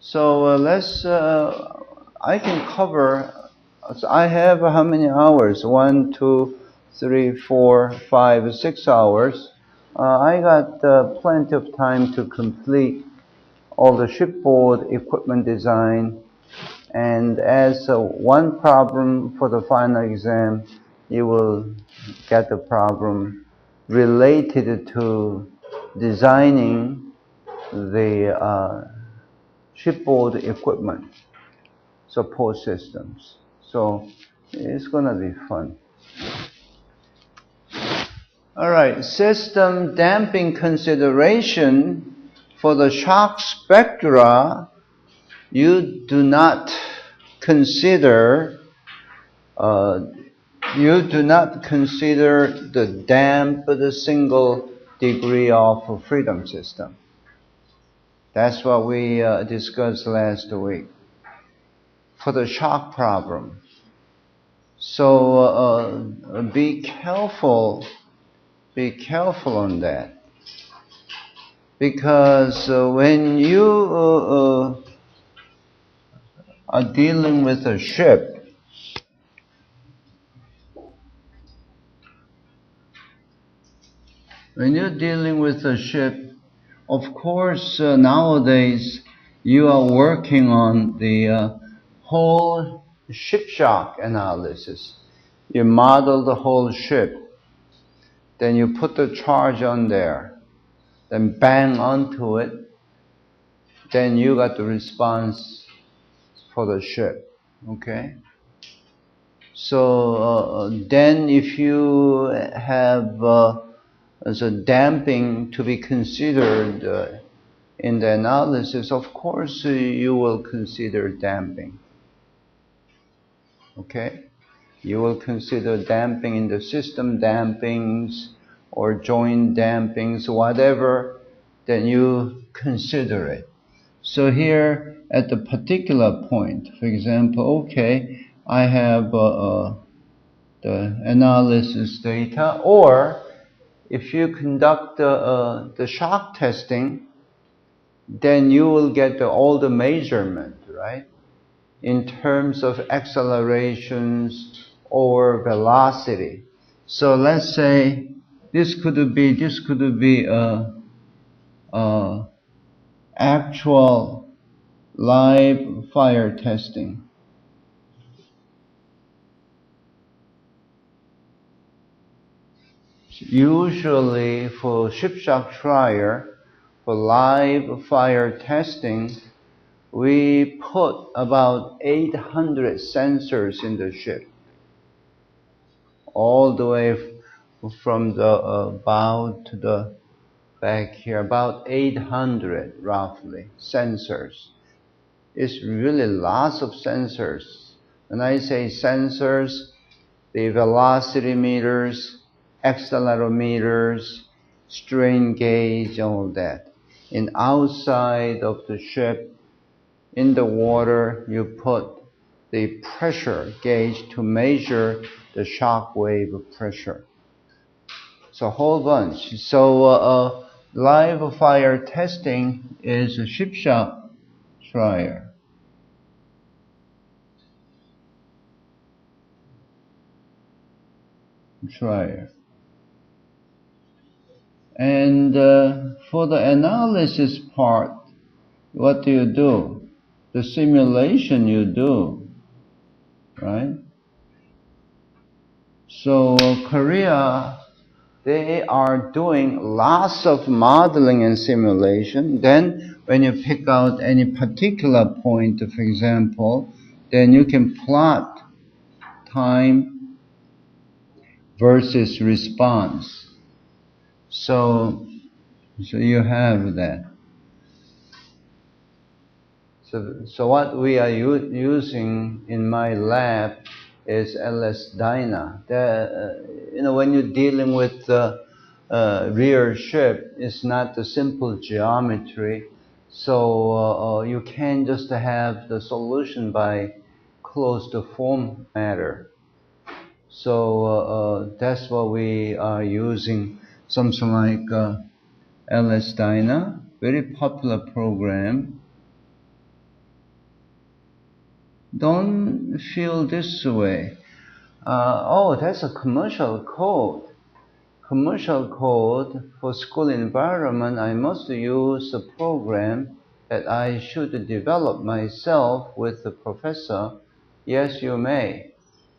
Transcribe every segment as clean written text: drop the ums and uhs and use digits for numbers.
So let's, I can cover, so I have how many hours? 1, 2, 3, 4, 5, 6 hours. I got plenty of time to complete all the shipboard equipment design. And as one problem for the final exam, you will get the problem related to designing the shipboard equipment support systems. So it's going to be fun. All right, system damping consideration for the shock spectra. You do not consider the damped single degree of freedom system. That's what we discussed last week for the shock problem. So be careful on that, because when you are dealing with a ship, of course, nowadays you are working on the whole ship shock analysis. You model the whole ship, then you put the charge on there, then bang onto it, then you got the response for the ship, okay? So then if you have so damping to be considered in the analysis, of course you will consider damping, okay? You will consider damping in the system dampings or joint dampings, whatever, then you consider it. So here at the particular point, for example, okay, I have the analysis data, or if you conduct the shock testing, then you will get all the measurement, right? In terms of accelerations or velocity. So let's say this could be actual live fire testing. Usually for ship shock trial, for live fire testing, we put about 800 sensors in the ship, all the way from the bow to the back here, about 800 roughly sensors. It's really lots of sensors. When I say sensors, the velocity meters, accelerometers, strain gauge, all that. And outside of the ship, in the water, you put the pressure gauge to measure the shock wave pressure. So a whole bunch. So live fire testing is a ship shock trial. And for the analysis part, what do? The simulation you do, right? So Korea, they are doing lots of modeling and simulation. Then when you pick out any particular point, for example, then you can plot time versus response. So you have that. So what we are using in my lab is LS-DYNA. When you're dealing with the rear ship, it's not the simple geometry. So you can't just have the solution by closed form matter. So that's what we are using, something like LS-DYNA, very popular program. don't feel this way. Oh, that's a commercial code. Commercial code for school environment. I must use a program that I should develop myself with the professor. Yes, you may,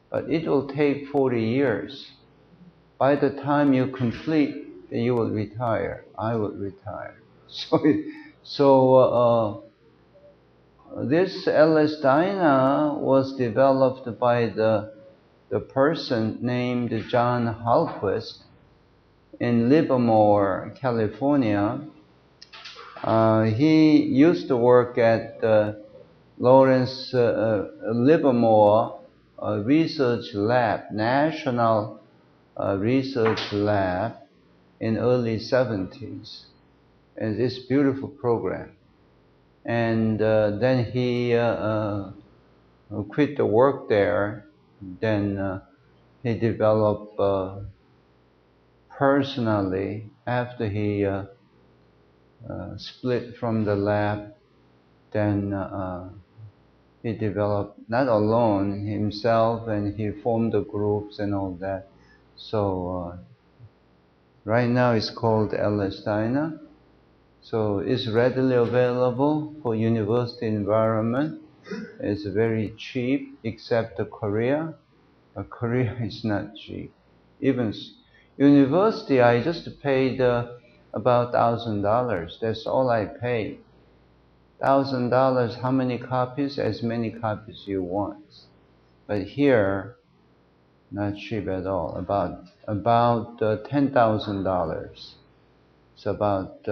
but it will take 40 years. By the time you complete, you will retire. I will retire. So this LS Dyna was developed by the person named John Hallquist in Livermore, California. He used to work at Lawrence Livermore Research Lab, National Research Lab in early 70s. And this beautiful program. And then he quit the work there. Then he developed personally, after he split from the lab, then he developed not alone himself, and he formed the groups and all that. So right now it's called LS Dyna. So it's readily available for university environment. It's very cheap, except Korea. Korea is not cheap. Even university, I just paid about $1,000. That's all I paid. $1,000. How many copies? As many copies you want. But here, not cheap at all. About $10,000. It's about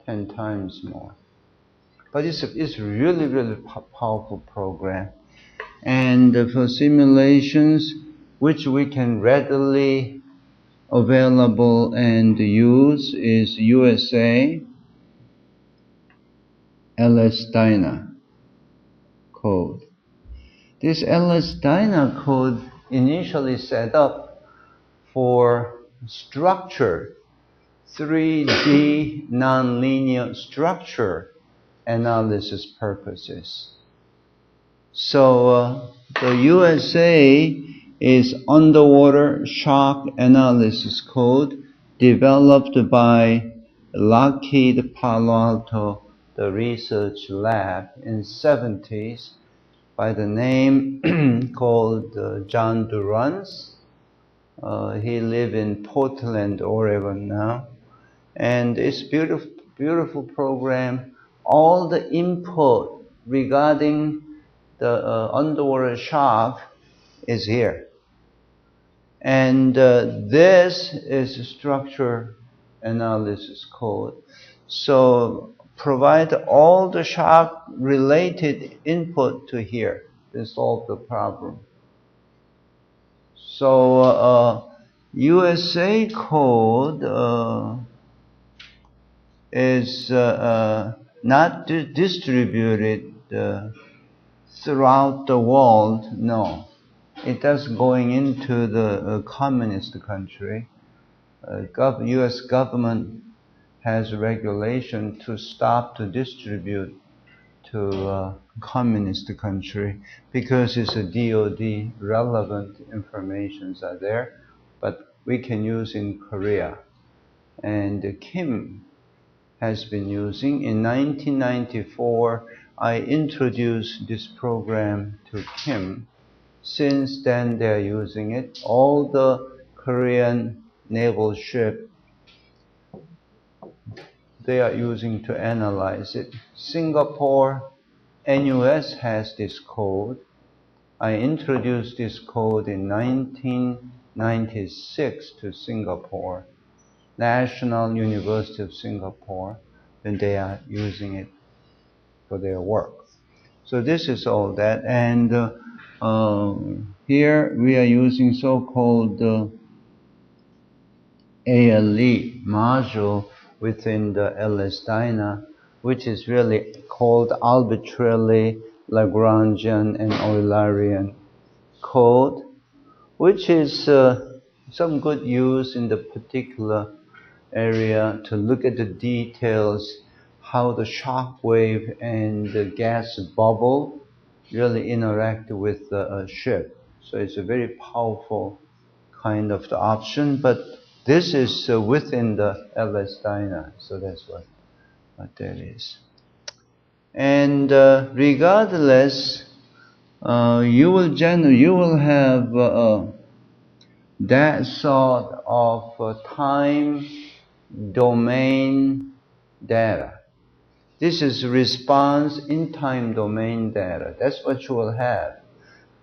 10 times more. But it's really powerful program. And for simulations, which we can readily available and use, is USA LS Dyna code. This LS Dyna code initially set up for structure, 3D nonlinear structure analysis purposes. So the USA is underwater shock analysis code developed by Lockheed Palo Alto, the research lab in 70s, by the name called John Durrance. He lives in Portland, Oregon now. And it's beautiful program. All the input regarding the underwater shock is here. And this is structure analysis code. So provide all the shock related input to here to solve the problem. So USA code is not distributed throughout the world, no. It does going into the communist country. US government has regulation to stop to distribute to communist country because it's a DOD relevant informations are there, but we can use in Korea. And Kim has been using. In 1994, I introduced this program to Kim. Since then, they're using it. All the Korean naval ship, they are using to analyze it. Singapore NUS has this code. I introduced this code in 1996 to Singapore, National University of Singapore, and they are using it for their work. So this is all that. And here we are using so-called ALE module within the LS Dyna, which is really called arbitrarily Lagrangian and Eulerian code, which is some good use in the particular area to look at the details, how the shock wave and the gas bubble really interact with the ship. So it's a very powerful kind of the option, but this is within the LS dyna, so that's what that is. And regardless, you will have that sort of time domain data. This is response in time domain data. That's what you will have.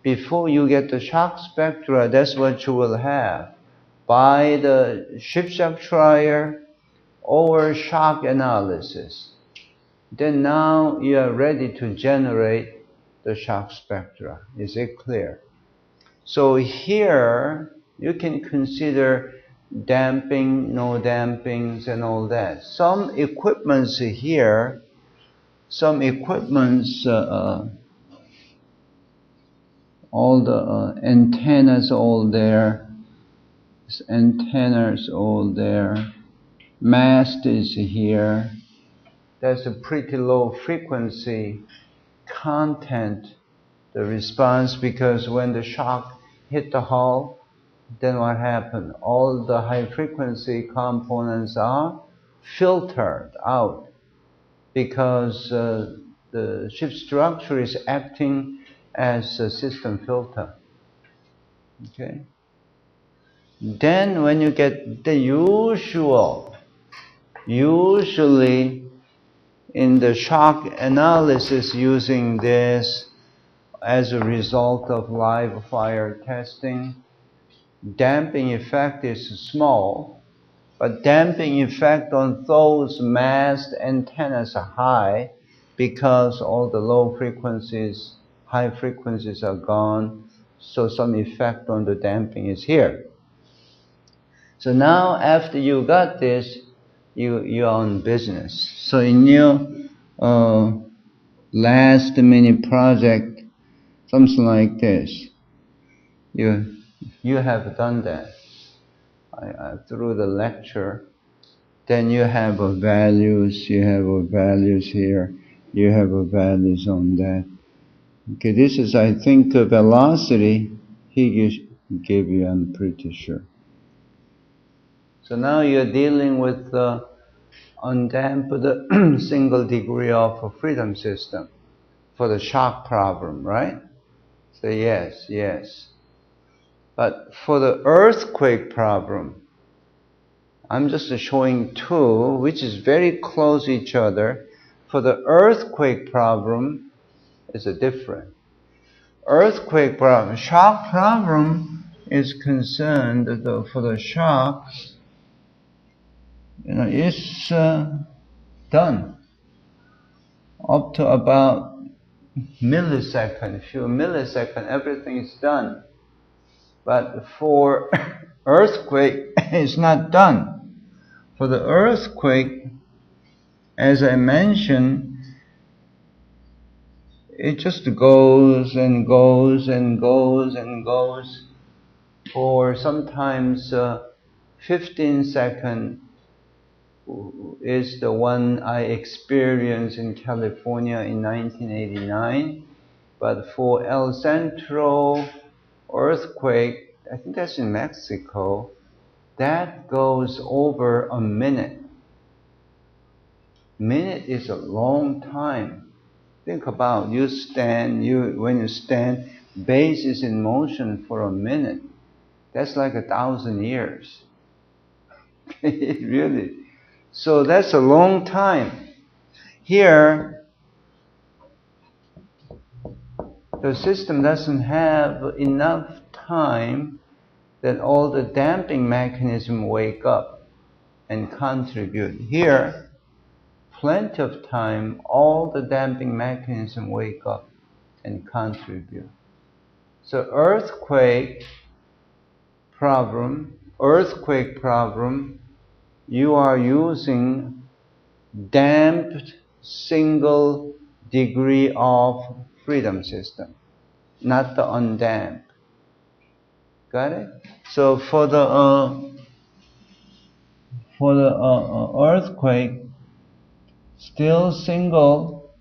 Before you get the shock spectra, that's what you will have by the ship shock trier or shock analysis. Then now you are ready to generate the shock spectra. Is it clear? So here you can consider damping, no dampings, and all that. Some equipments here, some equipments, all the antennas all there, antennas all there, mast is here. That's a pretty low frequency content, the response, because when the shock hit the hull, then what happened? All the high frequency components are filtered out because the ship structure is acting as a system filter. Okay? Then when you get the usually in the shock analysis using this as a result of live fire testing, damping effect is small, but damping effect on those mast antennas are high because all the low frequencies, high frequencies are gone, so some effect on the damping is here. So now after you got this, you're on business. So in your last minute project, something like this, you have done that through the lecture. Then you have values, you have values here, you have values on that. Okay, this is, I think, a velocity he gave you, I'm pretty sure. So now you're dealing with the undamped single degree of freedom system for the shock problem, right? So yes, yes. But for the earthquake problem, I'm just showing two, which is very close to each other. For the earthquake problem, it's a different. Earthquake problem, shock problem is concerned for the shocks, it's done up to about millisecond, few milliseconds, everything is done. But for earthquake, it's not done. For the earthquake, as I mentioned, it just goes and goes and goes and goes for sometimes 15 seconds is the one I experienced in California in 1989. But for El Centro earthquake, I think that's in Mexico, that goes over a minute. Minute is a long time. Think about you stand, when you stand, base is in motion for a minute. That's like 1,000 years. Really. So that's a long time. Here, the system doesn't have enough time that all the damping mechanisms wake up and contribute. Here, plenty of time, all the damping mechanisms wake up and contribute. So earthquake problem, you are using damped single degree of freedom system, not the undamped. Got it? So for the earthquake, still single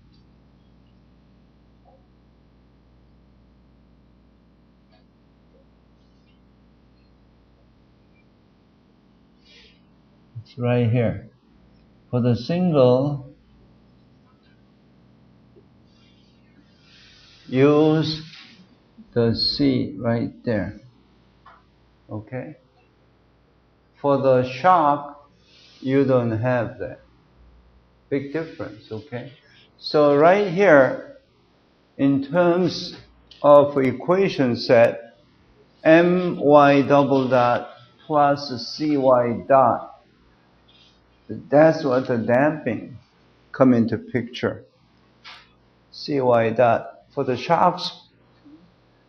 right here. For the single, use the C right there. Okay? For the shock, you don't have that. Big difference, okay? So right here, in terms of equation set, my double dot plus cy dot, that's what the damping come into picture. Cy dot. For the shocks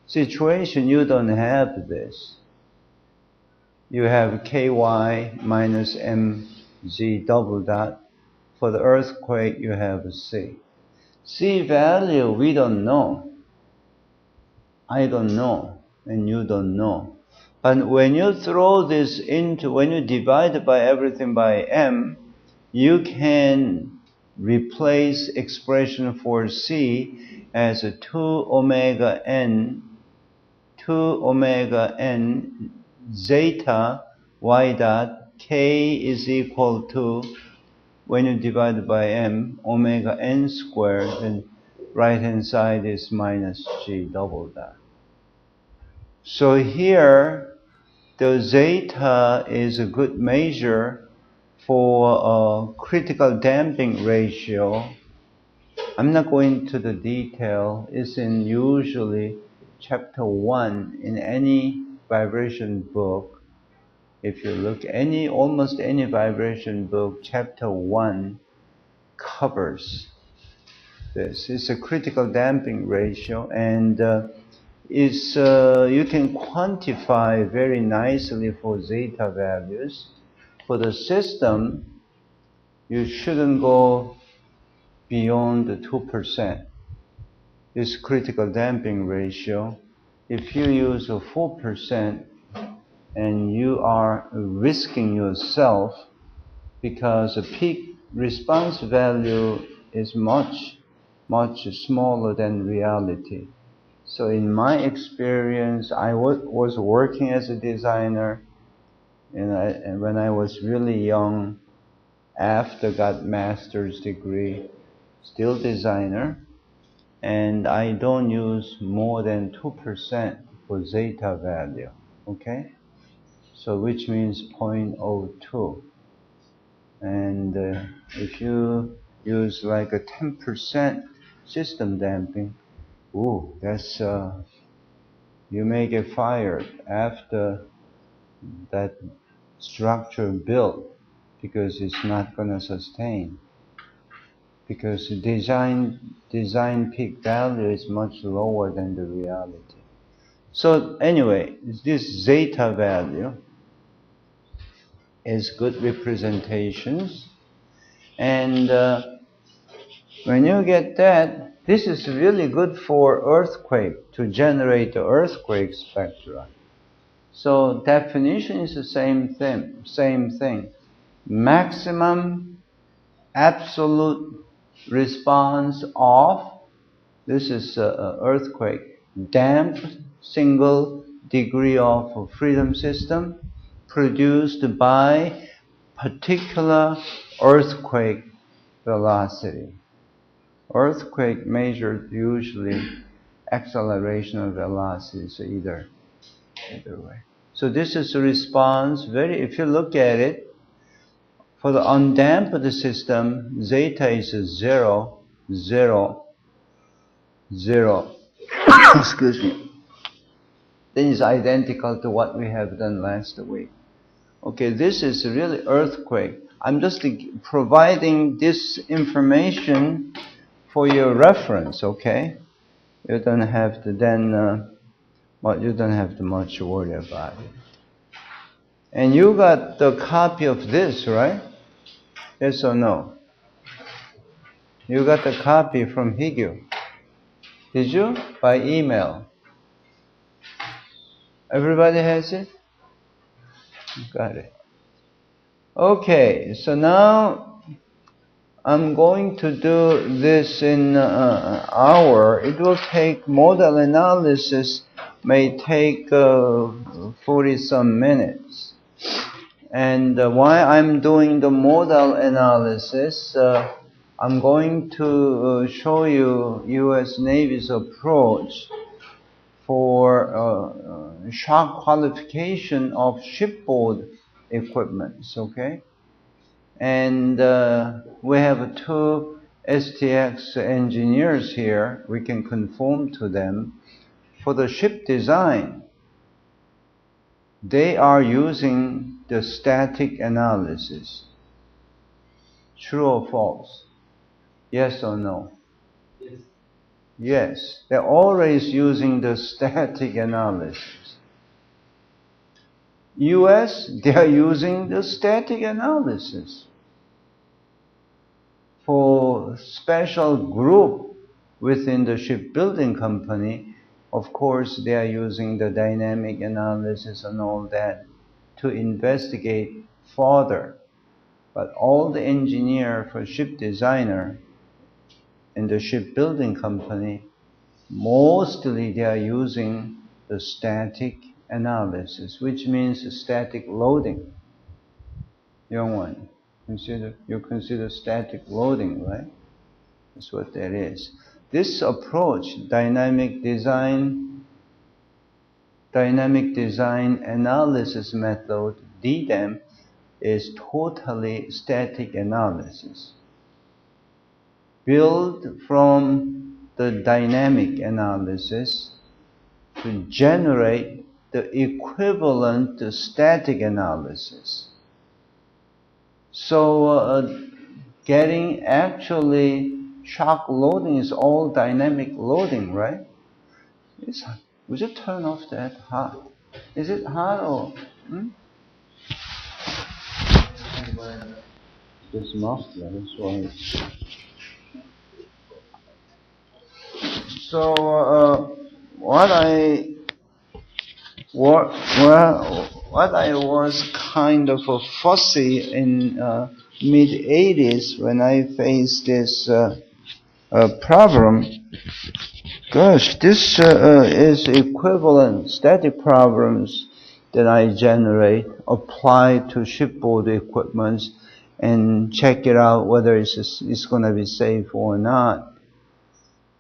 situation, you don't have this. You have ky minus mg double dot. For the earthquake, you have C. C value, we don't know. I don't know, and you don't know. But when you throw this into, when you divide by everything by m, you can replace expression for C as 2 omega n zeta y dot k is equal to, when you divide by m, omega n squared, then right hand side is minus g double dot. So here, the zeta is a good measure for critical damping ratio. I'm not going to the detail. It's in usually chapter 1 in any vibration book. If you look almost any vibration book, chapter 1 covers this. It's a critical damping ratio, and you can quantify very nicely for zeta values. For the system, you shouldn't go beyond the 2%. This critical damping ratio. If you use a 4%, and you are risking yourself, because the peak response value is much, much smaller than reality. So in my experience, I was working as a designer, and when I was really young, after got master's degree, still designer, and I don't use more than 2% for zeta value, okay? So which means 0.02. And if you use like a 10% system damping, ooh, that's, you may get fired after that structure built, because it's not going to sustain. Because the design peak value is much lower than the reality. So anyway, this zeta value is good representations, and when you get that, this is really good for earthquake, to generate the earthquake spectra. So definition is the same thing. Maximum absolute response of, this is earthquake, damped single degree of freedom system produced by particular earthquake velocity. Earthquake measured usually acceleration of velocity, so either way. So this is a response, if you look at it, for the undamped system, zeta is 0, 0, 0. Excuse me. Then it's identical to what we have done last week. Okay, this is really earthquake. I'm just providing this information for your reference, okay? You don't have to then, you don't have to much worry about it. And you got the copy of this, right? Yes or no? You got the copy from Higyu. Did you? By email. Everybody has it? Got it. Okay, so now I'm going to do this in an hour. It will take, modal analysis may take 40 some minutes. And why I'm doing the modal analysis, I'm going to show you U.S. Navy's approach for shock qualification of shipboard equipments, okay? And we have two STX engineers here. We can conform to them. For the ship design, they are using the static analysis. True or false? Yes or no? Yes. Yes, they're always using the static analysis. US, they are using the static analysis. For special group within the shipbuilding company, of course, they are using the dynamic analysis and all that to investigate further. But all the engineer for ship designer in the shipbuilding company, mostly they are using the static analysis, which means static loading. Young one, you consider static loading, right? That's what that is. This approach, dynamic design analysis method, DDAM, is totally static analysis. Built from the dynamic analysis to generate the equivalent to static analysis. So getting actually shock loading is all dynamic loading, right? Would you turn off that hot? Is it hot or? This muffler, that's why. So what I was kind of fussy in mid-80s when I faced this problem. Gosh, this is equivalent static problems that I generate, apply to shipboard equipment, and check it out whether it's going to be safe or not.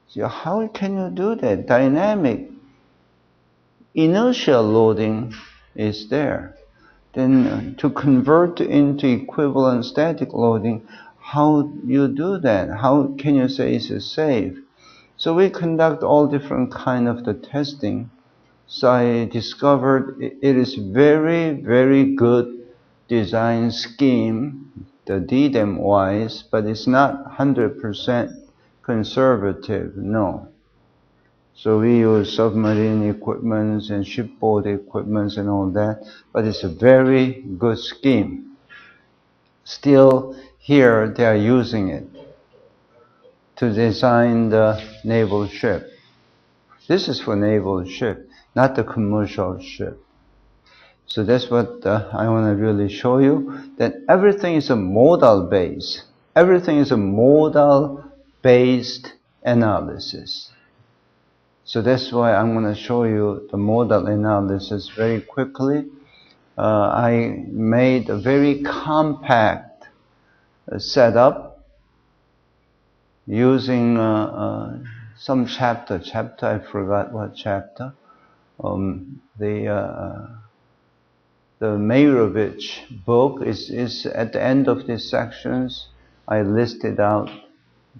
So how can you do that? Dynamic inertial loading is there. Then to convert into equivalent static loading, how you do that? How can you say it's safe? So we conduct all different kind of the testing. So I discovered it is very, very good design scheme, the DDAM wise, but it's not 100% conservative, no. So we use submarine equipments and shipboard equipments and all that, but it's a very good scheme. Still, here they are using it to design the naval ship. This is for naval ship, not the commercial ship. So that's what I want to really show you, that everything is a modal base. Everything is a modal based analysis. So that's why I'm going to show you the modal analysis very quickly. I made a very compact setup using some chapter, I forgot what chapter. The Meyrovich book is at the end of these sections. I listed out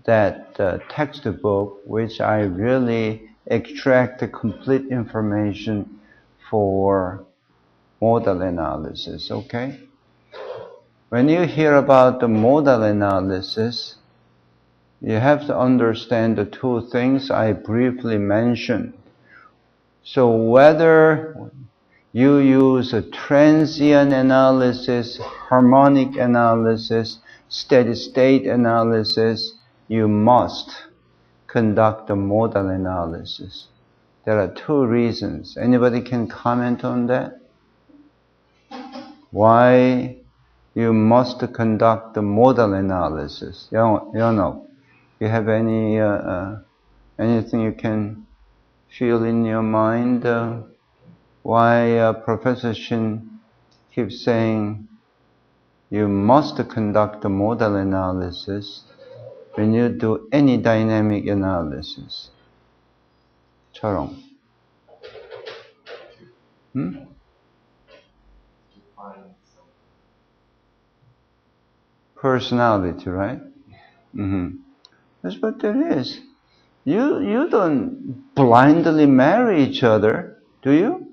that textbook, which I really extract the complete information for modal analysis, okay? When you hear about the modal analysis, you have to understand the two things I briefly mentioned. So whether you use a transient analysis, harmonic analysis, steady state analysis, you must conduct a modal analysis. There are two reasons. Anybody can comment on that? Why you must conduct the modal analysis? You know, you have any anything you can feel in your mind? Why Professor Shin keeps saying you must conduct the modal analysis when you do any dynamic analysis. 처럼. Personality, right? That's what it is. You don't blindly marry each other, do you?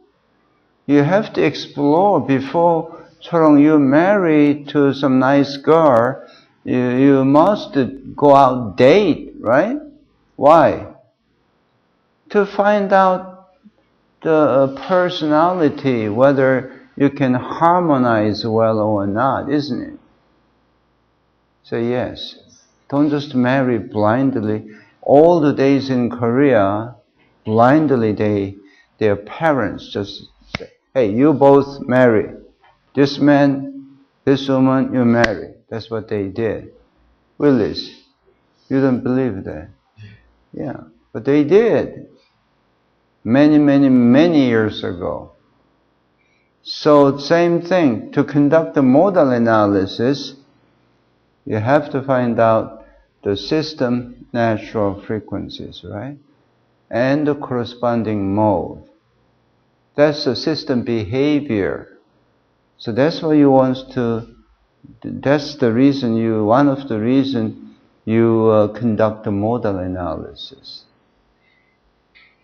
You have to explore before you marry to some nice girl. You must go out date, right? Why? To find out the personality, whether you can harmonize well or not, isn't it? Say yes. Don't just marry blindly. All the days in Korea, blindly their parents just say, hey, you both marry. This man, this woman, you marry. That's what they did. Willis, you don't believe that? Yeah, but they did. Many years ago. So same thing, to conduct the modal analysis, you have to find out the system natural frequencies, right? And the corresponding mode. That's the system behavior. So that's what you want to, that's the reason one of the reason you conduct the modal analysis.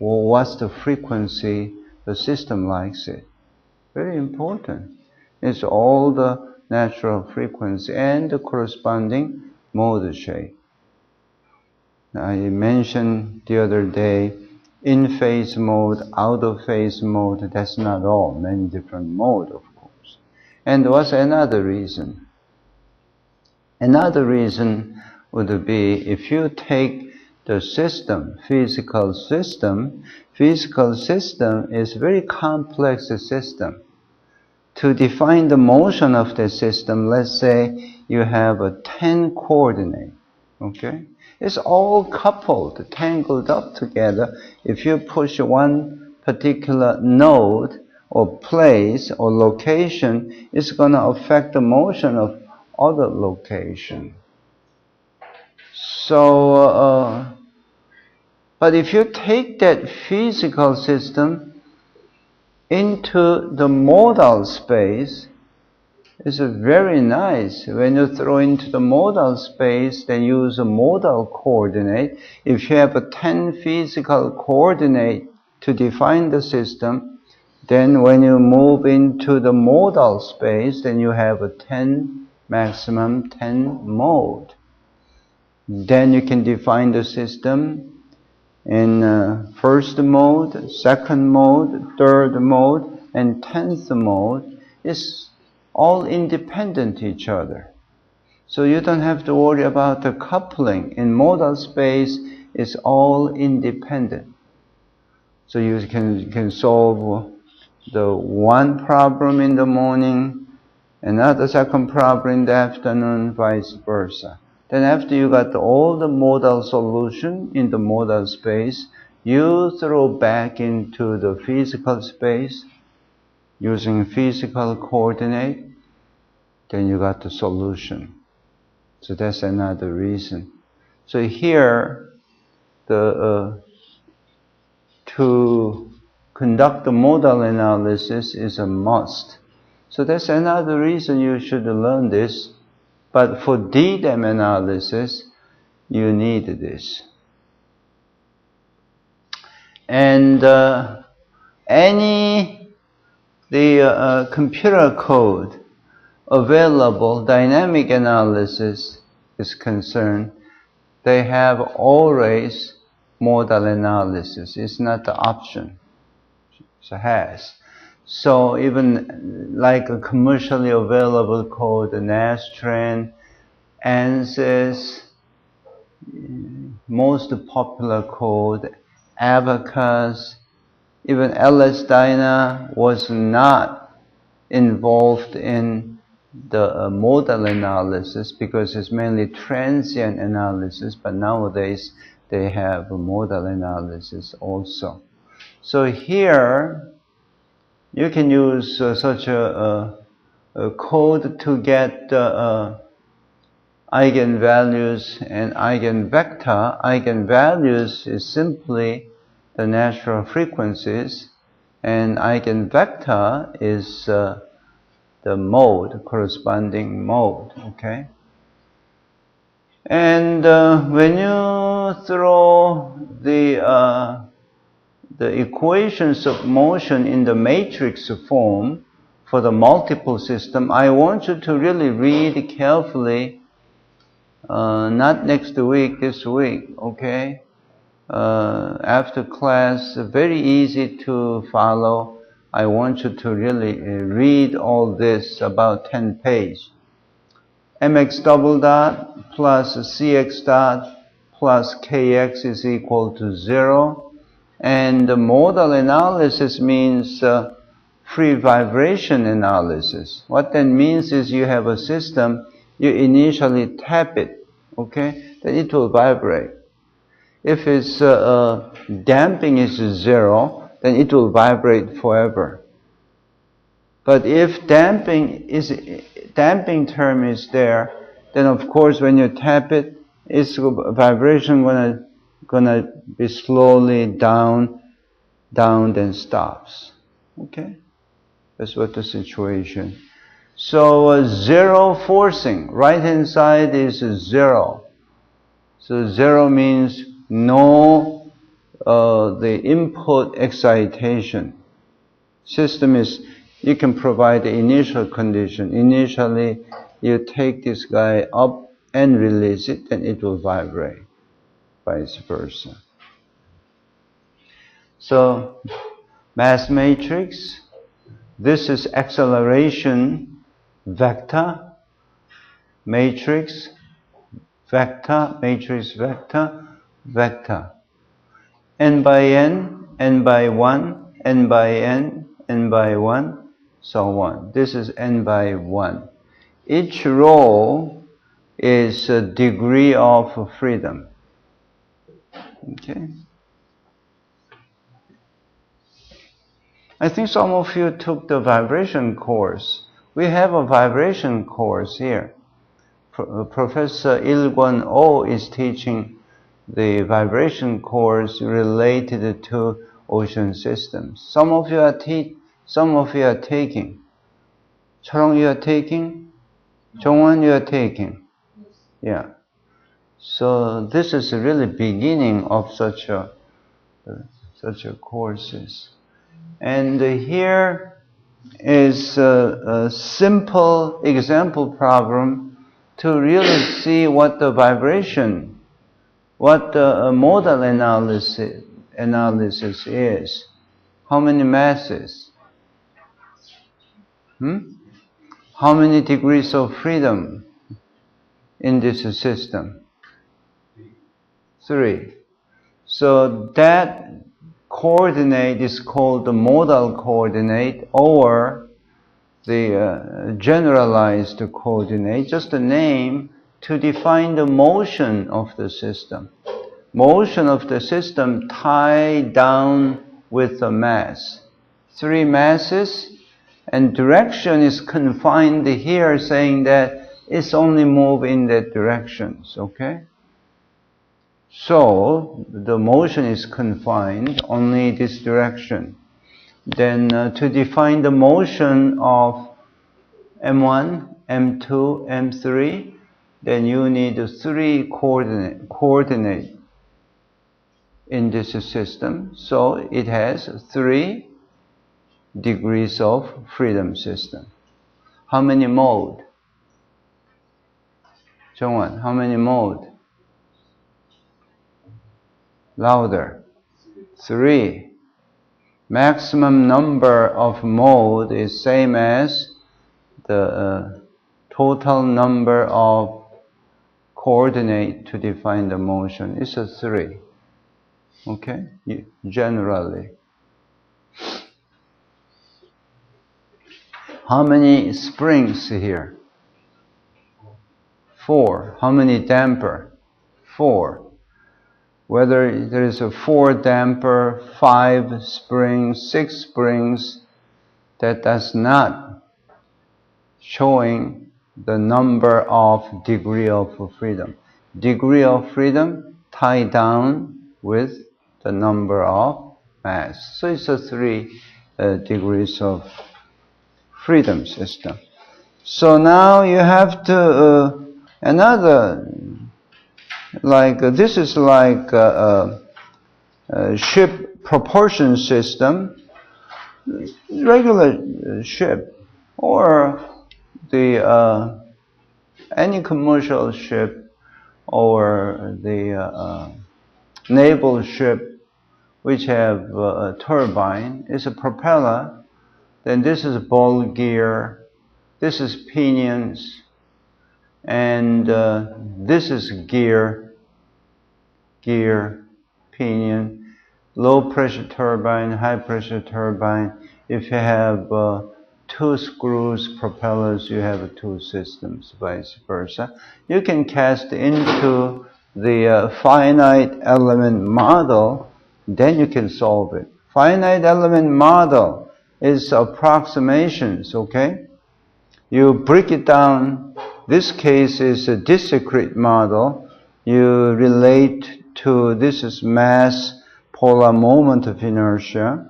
Well, what's the frequency the system likes it? Very important. It's all the natural frequency and the corresponding mode shape. I mentioned the other day, in phase mode, out of phase mode, that's not all, many different modes, of course. And what's another reason? Another reason would be if you take the system, physical system is a very complex system. To define the motion of the system, let's say you have a 10 coordinate, okay? It's all coupled, tangled up together. If you push one particular node or place or location, it's going to affect the motion of other location. So, but if you take that physical system into the modal space, it's very nice. When you throw into the modal space, they use a modal coordinate. If you have a 10 physical coordinate to define the system, then when you move into the modal space, then you have a 10, maximum 10 mode. Then you can define the system in first mode, second mode, third mode, and 10th mode. It's all independent each other. So you don't have to worry about the coupling. In modal space, it's all independent. So you can solve the one problem in the morning, another second problem in the afternoon, vice versa. Then after you got all the modal solution in the modal space, you throw back into the physical space using physical coordinate, then you got the solution. So that's another reason. So here, to conduct the modal analysis is a must. So that's another reason you should learn this. But for DDAM analysis, you need this. And the computer code available, dynamic analysis is concerned, they have always modal analysis. It's not the option. It has. So even like a commercially available code, Nastran, ANSYS, most popular code, Abacus, even LS-DYNA was not involved in the modal analysis because it's mainly transient analysis, but nowadays they have a modal analysis also. So here you can use such a code to get eigenvalues and eigenvector. Eigenvalues is simply the natural frequencies, and eigenvector is the mode, corresponding mode, okay? And when you throw the equations of motion in the matrix form for the multiple system, I want you to really read carefully, not next week, this week, okay? After class, very easy to follow. I want you to really read all this, about 10 pages. mx double dot plus cx dot plus kx is equal to 0. And the modal analysis means free vibration analysis. What that means is you have a system, you initially tap it, okay? Then it will vibrate. If its damping is 0, then it will vibrate forever. But if damping term is there, then of course when you tap it, its vibration gonna be slowly down, then stops. Okay, that's what the situation. So 0 forcing, right hand side is 0. So 0 means no the input excitation. System is, you can provide the initial condition. Initially, you take this guy up and release it, then it will vibrate, vice versa. So, mass matrix, this is acceleration vector, matrix, vector, matrix, vector, vector. N by n, n by 1, n by n, n by 1, so on. This is n by 1. Each row is a degree of freedom. Okay? I think some of you took the vibration course. We have a vibration course here. Professor Il-Kwon-Oh is teaching the vibration course related to ocean systems. Some of you are taking. Charong, you are taking? Jongwon, you are taking? Yeah. So this is really beginning of such a courses. And here is a simple example problem to really see what the vibration, what the modal analysis is. How many masses? How many degrees of freedom in this system? 3. So that coordinate is called the modal coordinate, or the generalized coordinate, just a name to define the motion of the system. Motion of the system tied down with the mass. 3 masses, and direction is confined here, saying that it's only move in that directions, okay? So, the motion is confined, only this direction. Then to define the motion of M1, M2, M3, then you need 3 coordinate in this system. So it has 3 degrees of freedom system. How many mode? Jongwon, how many mode? Louder. 3. Maximum number of mode is same as the total number of coordinate to define the motion. It's a 3. Okay? Generally. How many springs here? 4. How many damper? 4. Whether there is a 4 damper, 5 springs, 6 springs, that does not showing the number of degree of freedom. Degree of freedom tied down with the number of mass. So it's a 3 degrees of freedom system. So now you have to another, like this is like a ship propulsion system, regular ship, or the any commercial ship or the naval ship which have a turbine is a propeller. Then this is ball gear, this is pinions, and this is gear, pinion, low pressure turbine, high pressure turbine. If you have 2 screws, propellers, you have 2 systems, vice versa. You can cast into the finite element model, then you can solve it. Finite element model is approximations, okay? You break it down. This case is a discrete model. You relate to, this is mass, polar moment of inertia,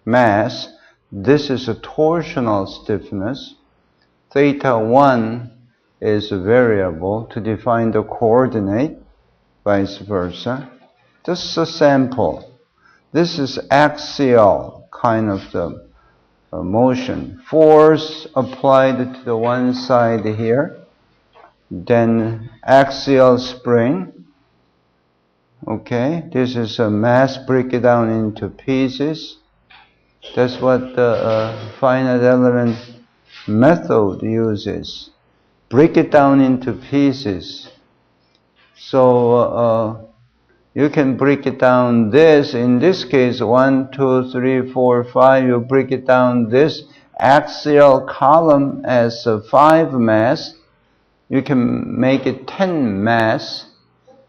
mass. This is a torsional stiffness. Theta 1 is a variable to define the coordinate, vice versa. This is a sample. This is axial kind of the motion. Force applied to the one side here, then axial spring. Okay, this is a mass, break it down into pieces. That's what the finite element method uses. Break it down into pieces. So you can break it down this, in this case 1, 2, 3, 4, 5, you break it down this axial column as 5 mass. You can make it 10 mass,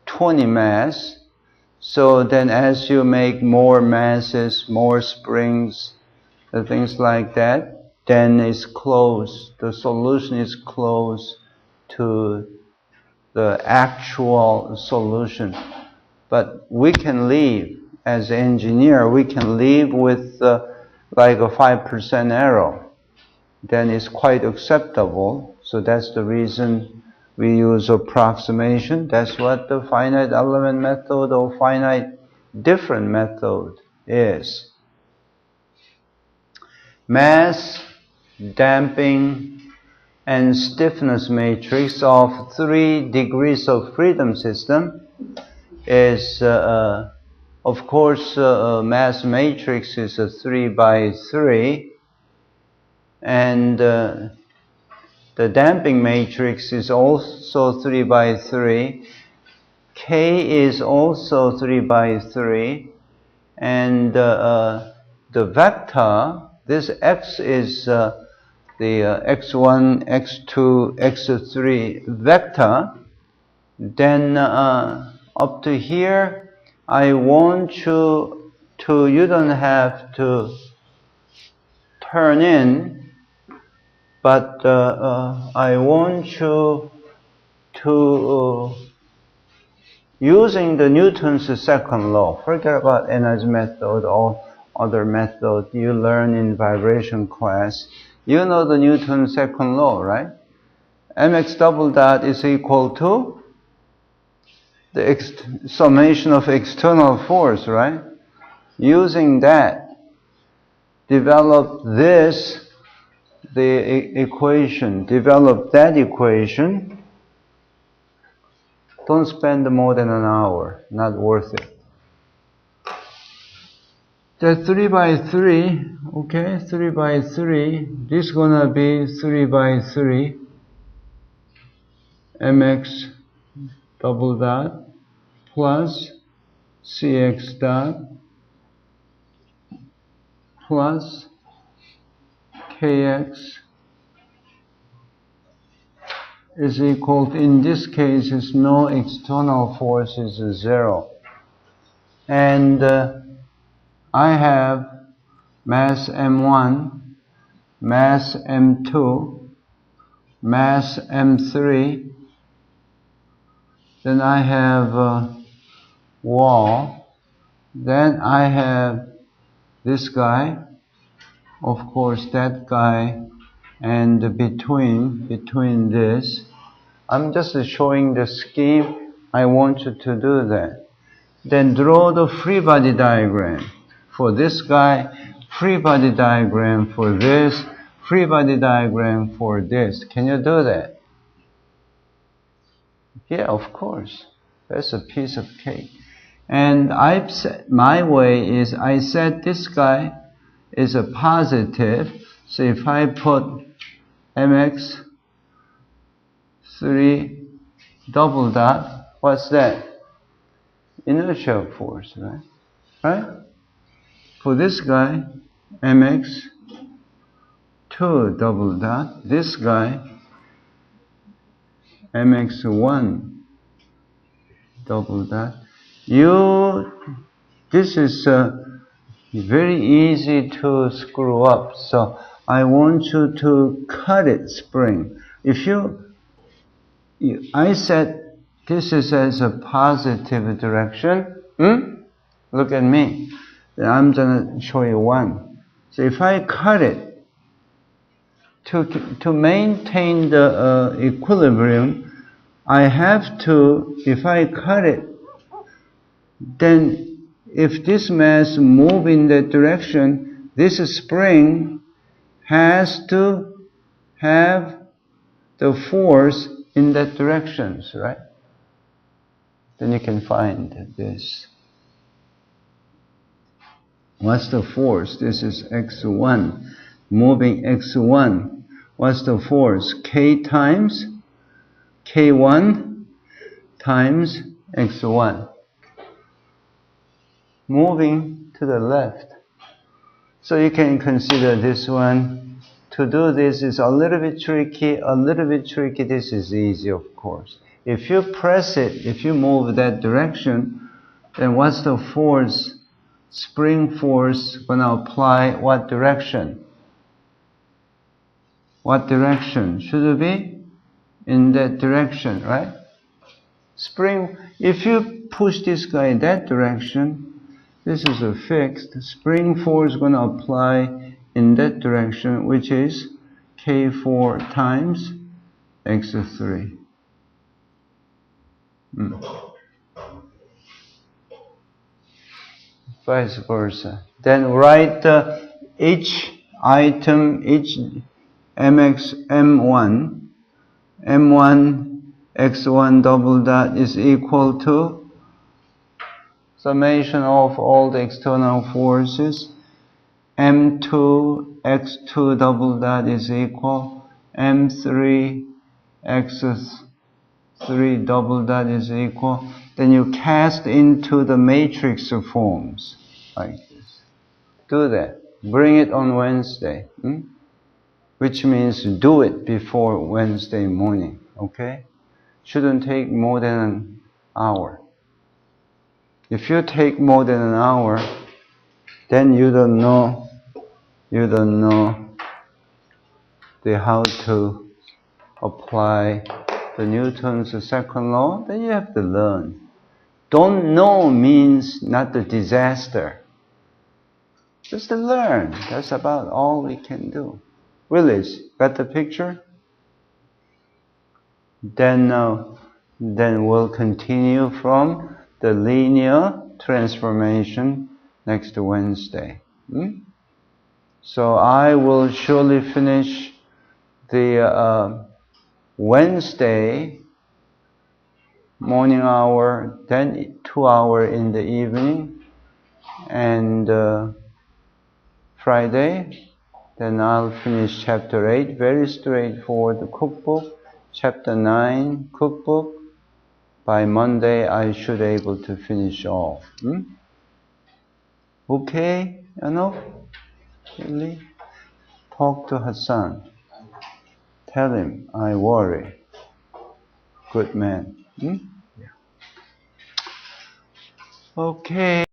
20 mass. So then as you make more masses, more springs, things like that, then it's close, the solution is close to the actual solution. But we can leave, as an engineer, we can leave with like a 5% error. Then it's quite acceptable. So that's the reason we use approximation. That's what the finite element method or finite different method is. Mass, damping, and stiffness matrix of 3 degrees of freedom system is, of course, mass matrix is a 3 by 3, and the damping matrix is also 3 by 3. K is also 3 by 3, and the vector, this x is the x1, x2, x3 vector. Then up to here, I want you to, you don't have to turn in, but I want you to, using the Newton's second law, forget about energy method or other method you learn in vibration class. You know the Newton's second law, right? Mx double dot is equal to the summation of external force, right? Using that, develop this, the equation, develop that equation. Don't spend more than an hour, not worth it. That's 3 by 3, okay, 3 by 3, this is gonna be 3 by 3, mx double dot plus cx dot plus kx is equal to, in this case, is no external force, is 0. And I have mass m1, mass m2, mass M3. Then I have wall. Then I have this guy, of course that guy, and between this. I'm just showing the scheme. I want you to do that. Then draw the free body diagram for this guy, free body diagram for this, free body diagram for this. Can you do that? Yeah, of course. That's a piece of cake. And I've said, my way is I said this guy is a positive. So if I put mx3 double dot, what's that? Inertial force, right? Right? For this guy, mx2 double dot, this guy, mx1 double dot. This is very easy to screw up. So I want you to cut it, spring. If I said this is as a positive direction. Look at me. Then I'm going to show you one. So if I cut it, to maintain the equilibrium, I have to, if I cut it, then if this mass move in that direction, this spring has to have the force in that direction, right? Then you can find this. What's the force? This is x1. Moving x1. What's the force? K times K1 times x1. Moving to the left. So you can consider this one. To do this is a little bit tricky. This is easy, of course. If you press it, if you move that direction, then what's the force? Spring force gonna apply what direction? What direction? Should it be in that direction, right? Spring, if you push this guy in that direction, this is a fixed. Spring force is going to apply in that direction, which is K4 times x3. Vice versa. Then write each item, each M1 x1 double dot is equal to summation of all the external forces. M2 x2 double dot is equal M3 x3 double dot is equal. Then you cast into the matrix forms like this. Do that. Bring it on Wednesday. Which means do it before Wednesday morning. Okay? Shouldn't take more than an hour. If you take more than an hour, then you don't know how to apply the Newton's second law, then you have to learn. Don't know means not a disaster. Just to learn. That's about all we can do. Willis, got the picture? Then we'll continue from the linear transformation next Wednesday. So I will surely finish the Wednesday morning hour, then 2 hours in the evening, and Friday, then I'll finish chapter 8, very straightforward cookbook, chapter 9 cookbook. By Monday, I should be able to finish all. Okay, really? Talk to Hassan. Tell him, I worry. Good man. Yeah. Okay.